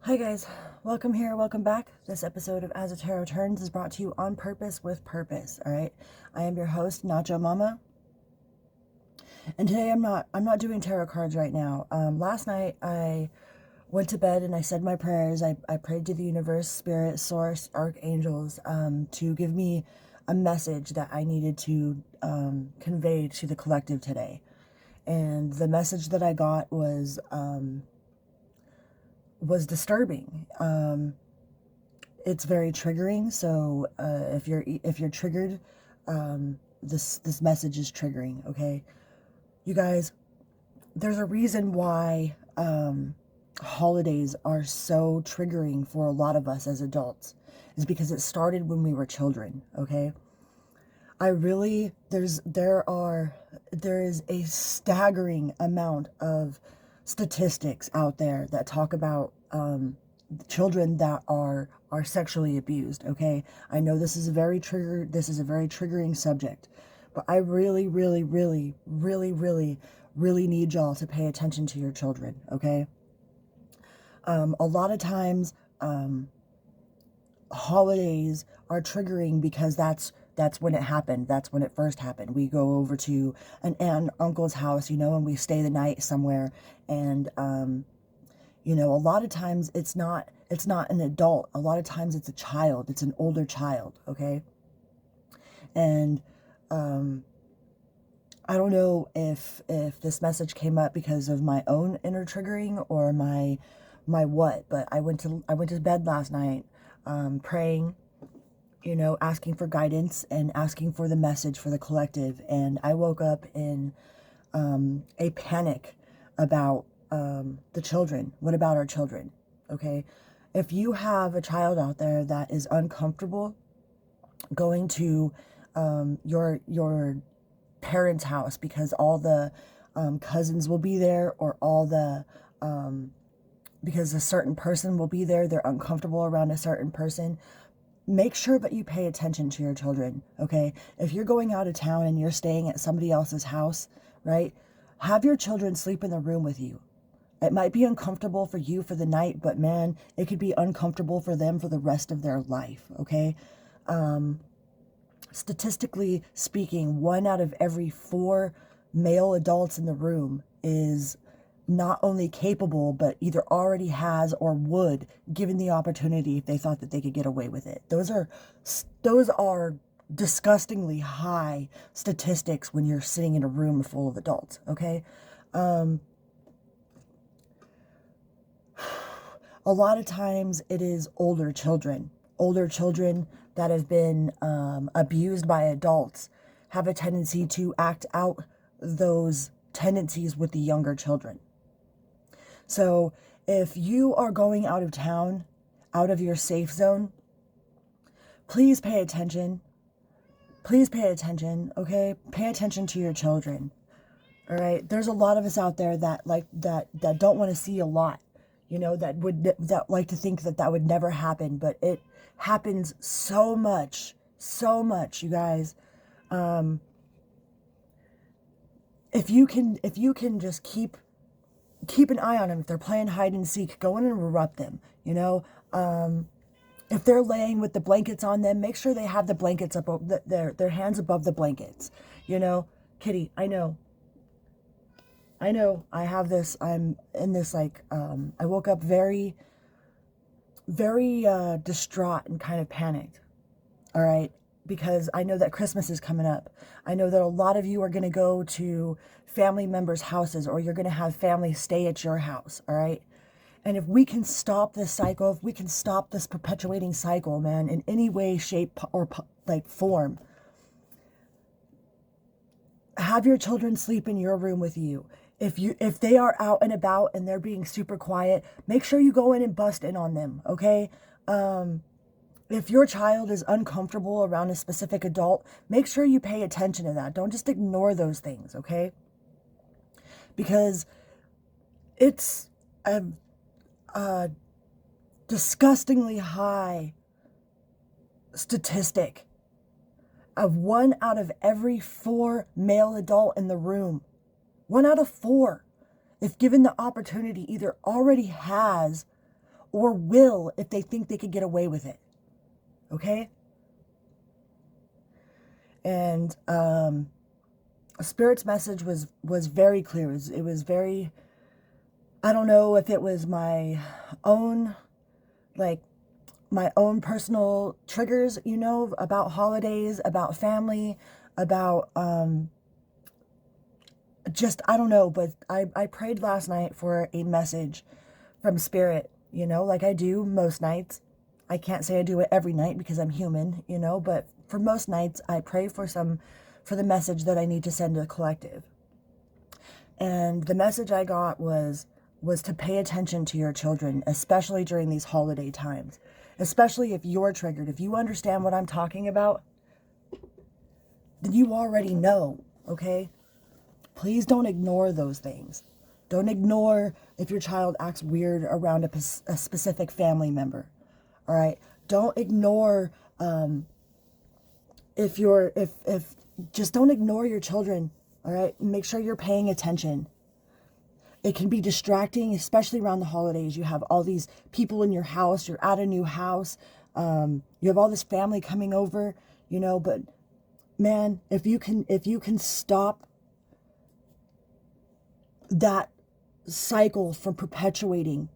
Hi guys, welcome here, welcome back. This episode of As a Tarot Turns is brought to you on purpose with purpose, all right? I am your host, Nacho Mama. And today I'm not doing tarot cards right now. Last night I went to bed and I said my prayers. I prayed to the universe, spirit, source, archangels, to give me a message that I needed to convey to the collective today. And the message that I got was disturbing. It's very triggering. So if you're triggered, this message is triggering. Okay, you guys. There's a reason why holidays are so triggering for a lot of us as adults. Is because it started when we were children. Okay, there is a staggering amount of statistics out there that talk about children that are sexually abused. Okay, I know this is a very triggering subject, but I really need y'all to pay attention to your children. Okay, a lot of times holidays are triggering because that's when it happened. That's when it first happened. We go over to an aunt and uncle's house, and we stay the night somewhere. And, a lot of times it's not an adult. A lot of times it's a child. It's an older child. Okay. And, I don't know if this message came up because of my own inner triggering or my what, but I went to bed last night, praying, asking for guidance and asking for the message for the collective. And I woke up in a panic about the children. What about our children? Okay. If you have a child out there that is uncomfortable going to your parents' house because all the cousins will be there, or all the because a certain person will be there, they're uncomfortable around a certain person, make sure that you pay attention to your children. Okay, if you're going out of town and you're staying at somebody else's house, right, have your children sleep in the room with you. It might be uncomfortable for you for the night, but man, it could be uncomfortable for them for the rest of their life. Okay, statistically speaking, 1 out of every 4 male adults in the room is not only capable, but either already has or would, given the opportunity, if they thought that they could get away with it. Those are disgustingly high statistics when you're sitting in a room full of adults. Okay. A lot of times it is older children that have been abused by adults have a tendency to act out those tendencies with the younger children. So if you are going out of town, out of your safe zone, please pay attention. Please pay attention, okay? Pay attention to your children. All right? There's a lot of us out there that don't want to see a lot. That like to think that would never happen, but it happens so much, you guys. If you can just keep an eye on them. If they're playing hide and seek, go in and interrupt them. If they're laying with the blankets on them, make sure they have the blankets up, their hands above the blankets. Kitty, I know. I have this. I'm in this I woke up very, very distraught and kind of panicked. All right. Because I know that Christmas is coming up. I know that a lot of you are going to go to family members' houses, or you're going to have family stay at your house. All right. And if we can stop this cycle, if we can stop this perpetuating cycle, man, in any way, shape, or form, have your children sleep in your room with you. If they are out and about and they're being super quiet, make sure you go in and bust in on them. Okay. If your child is uncomfortable around a specific adult, make sure you pay attention to that. Don't just ignore those things, okay? Because it's a disgustingly high statistic of 1 out of every 4 male adult in the room. 1 out of 4, if given the opportunity, either already has or will if they think they could get away with it. Okay? And Spirit's message was very clear. It was very, I don't know if it was my own, like, my own personal triggers, you know, about holidays, about family, about just, I don't know, but I prayed last night for a message from Spirit, you know, like I do most nights. I can't say I do it every night because I'm human, you know, but for most nights I pray for the message that I need to send to the collective. And the message I got was to pay attention to your children, especially during these holiday times, especially if you're triggered. If you understand what I'm talking about, then you already know, okay? Please don't ignore those things. Don't ignore if your child acts weird around a specific family member, all right? Don't ignore if just don't ignore your children, all right? Make sure you're paying attention. It can be distracting, especially around the holidays. You have all these people in your house. You're at a new house. You have all this family coming over, you know, but man, if you can stop that cycle from perpetuating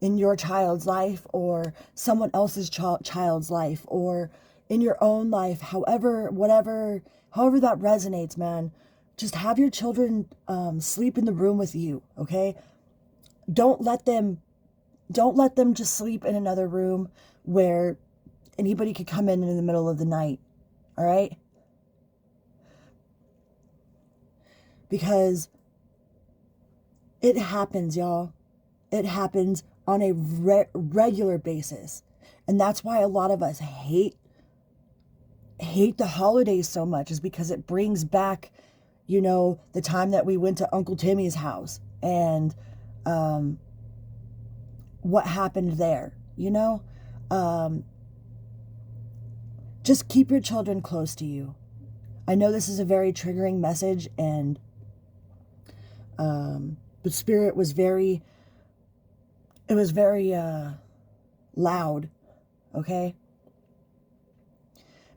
in your child's life or someone else's child's life or in your own life, however that resonates, man, just have your children sleep in the room with you, okay? Don't let them just sleep in another room where anybody could come in the middle of the night, all right? Because it happens, y'all. It happens on a regular basis. And that's why a lot of us hate the holidays so much, is because it brings back, you know, the time that we went to Uncle Timmy's house and what happened there, you know? Just keep your children close to you. I know this is a very triggering message, and but Spirit was very, it was very loud, okay?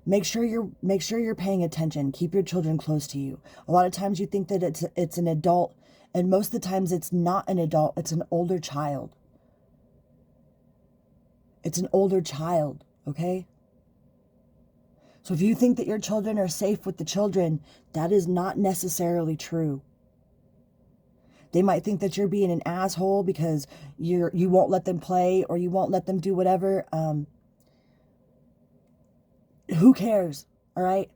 Make sure you're paying attention. Keep your children close to you. A lot of times you think that it's an adult, and most of the times it's not an adult, it's an older child. It's an older child, okay? So if you think that your children are safe with the children, that is not necessarily true. They might think that you're being an asshole because you won't let them play or you won't let them do whatever. Who cares? All right.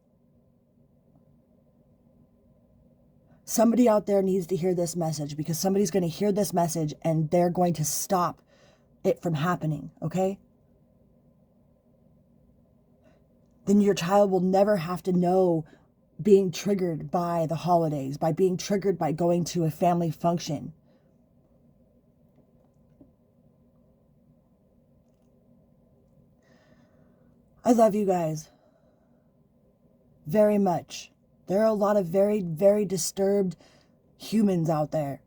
Somebody out there needs to hear this message, because somebody's going to hear this message and they're going to stop it from happening. Okay. Then your child will never have to know being triggered by the holidays, by being triggered by going to a family function. I love you guys very much. There are a lot of very, very disturbed humans out there.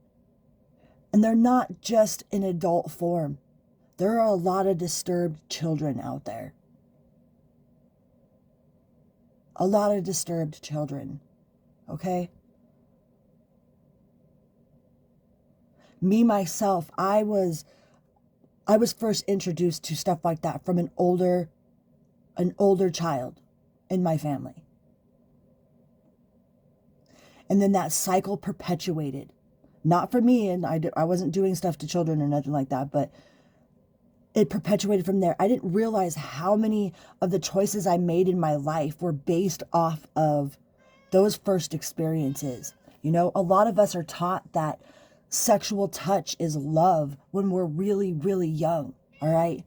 And they're not just in adult form. There are a lot of disturbed children out there. A lot of disturbed children. Okay? Me, myself, I was first introduced to stuff like that from an older child in my family. And then that cycle perpetuated. Not for me, and I wasn't doing stuff to children or nothing like that, but it perpetuated from there. I didn't realize how many of the choices I made in my life were based off of those first experiences. You know, a lot of us are taught that sexual touch is love when we're really, really young, all right?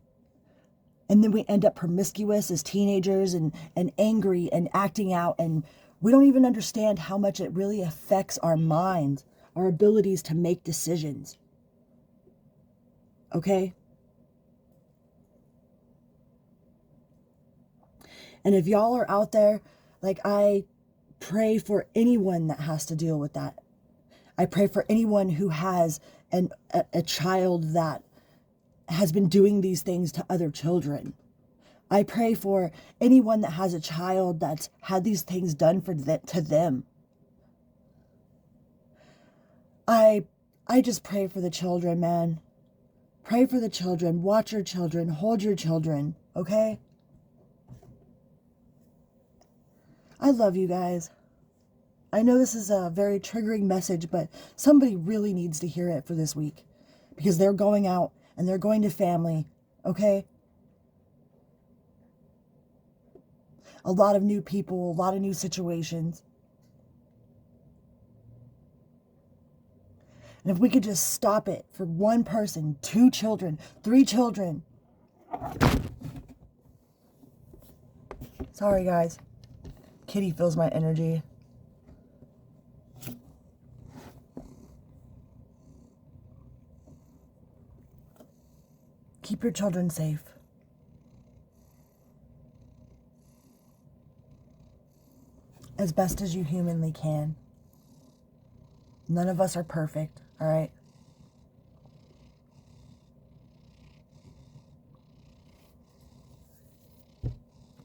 And then we end up promiscuous as teenagers and angry and acting out, and we don't even understand how much it really affects our minds, our abilities to make decisions. Okay? And if y'all are out there, like, I pray for anyone that has to deal with that. I pray for anyone who has a child that has been doing these things to other children. I pray for anyone that has a child that's had these things done to them. I just pray for the children, man. Pray for the children. Watch your children. Hold your children. Okay? I love you guys. I know this is a very triggering message, but somebody really needs to hear it for this week. Because they're going out and they're going to family. Okay? A lot of new people, a lot of new situations. And if we could just stop it for one person, 2 children, 3 children. Sorry, guys. Kitty feels my energy. Keep your children safe. As best as you humanly can. None of us are perfect, all right?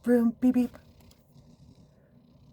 Vroom, beep, beep.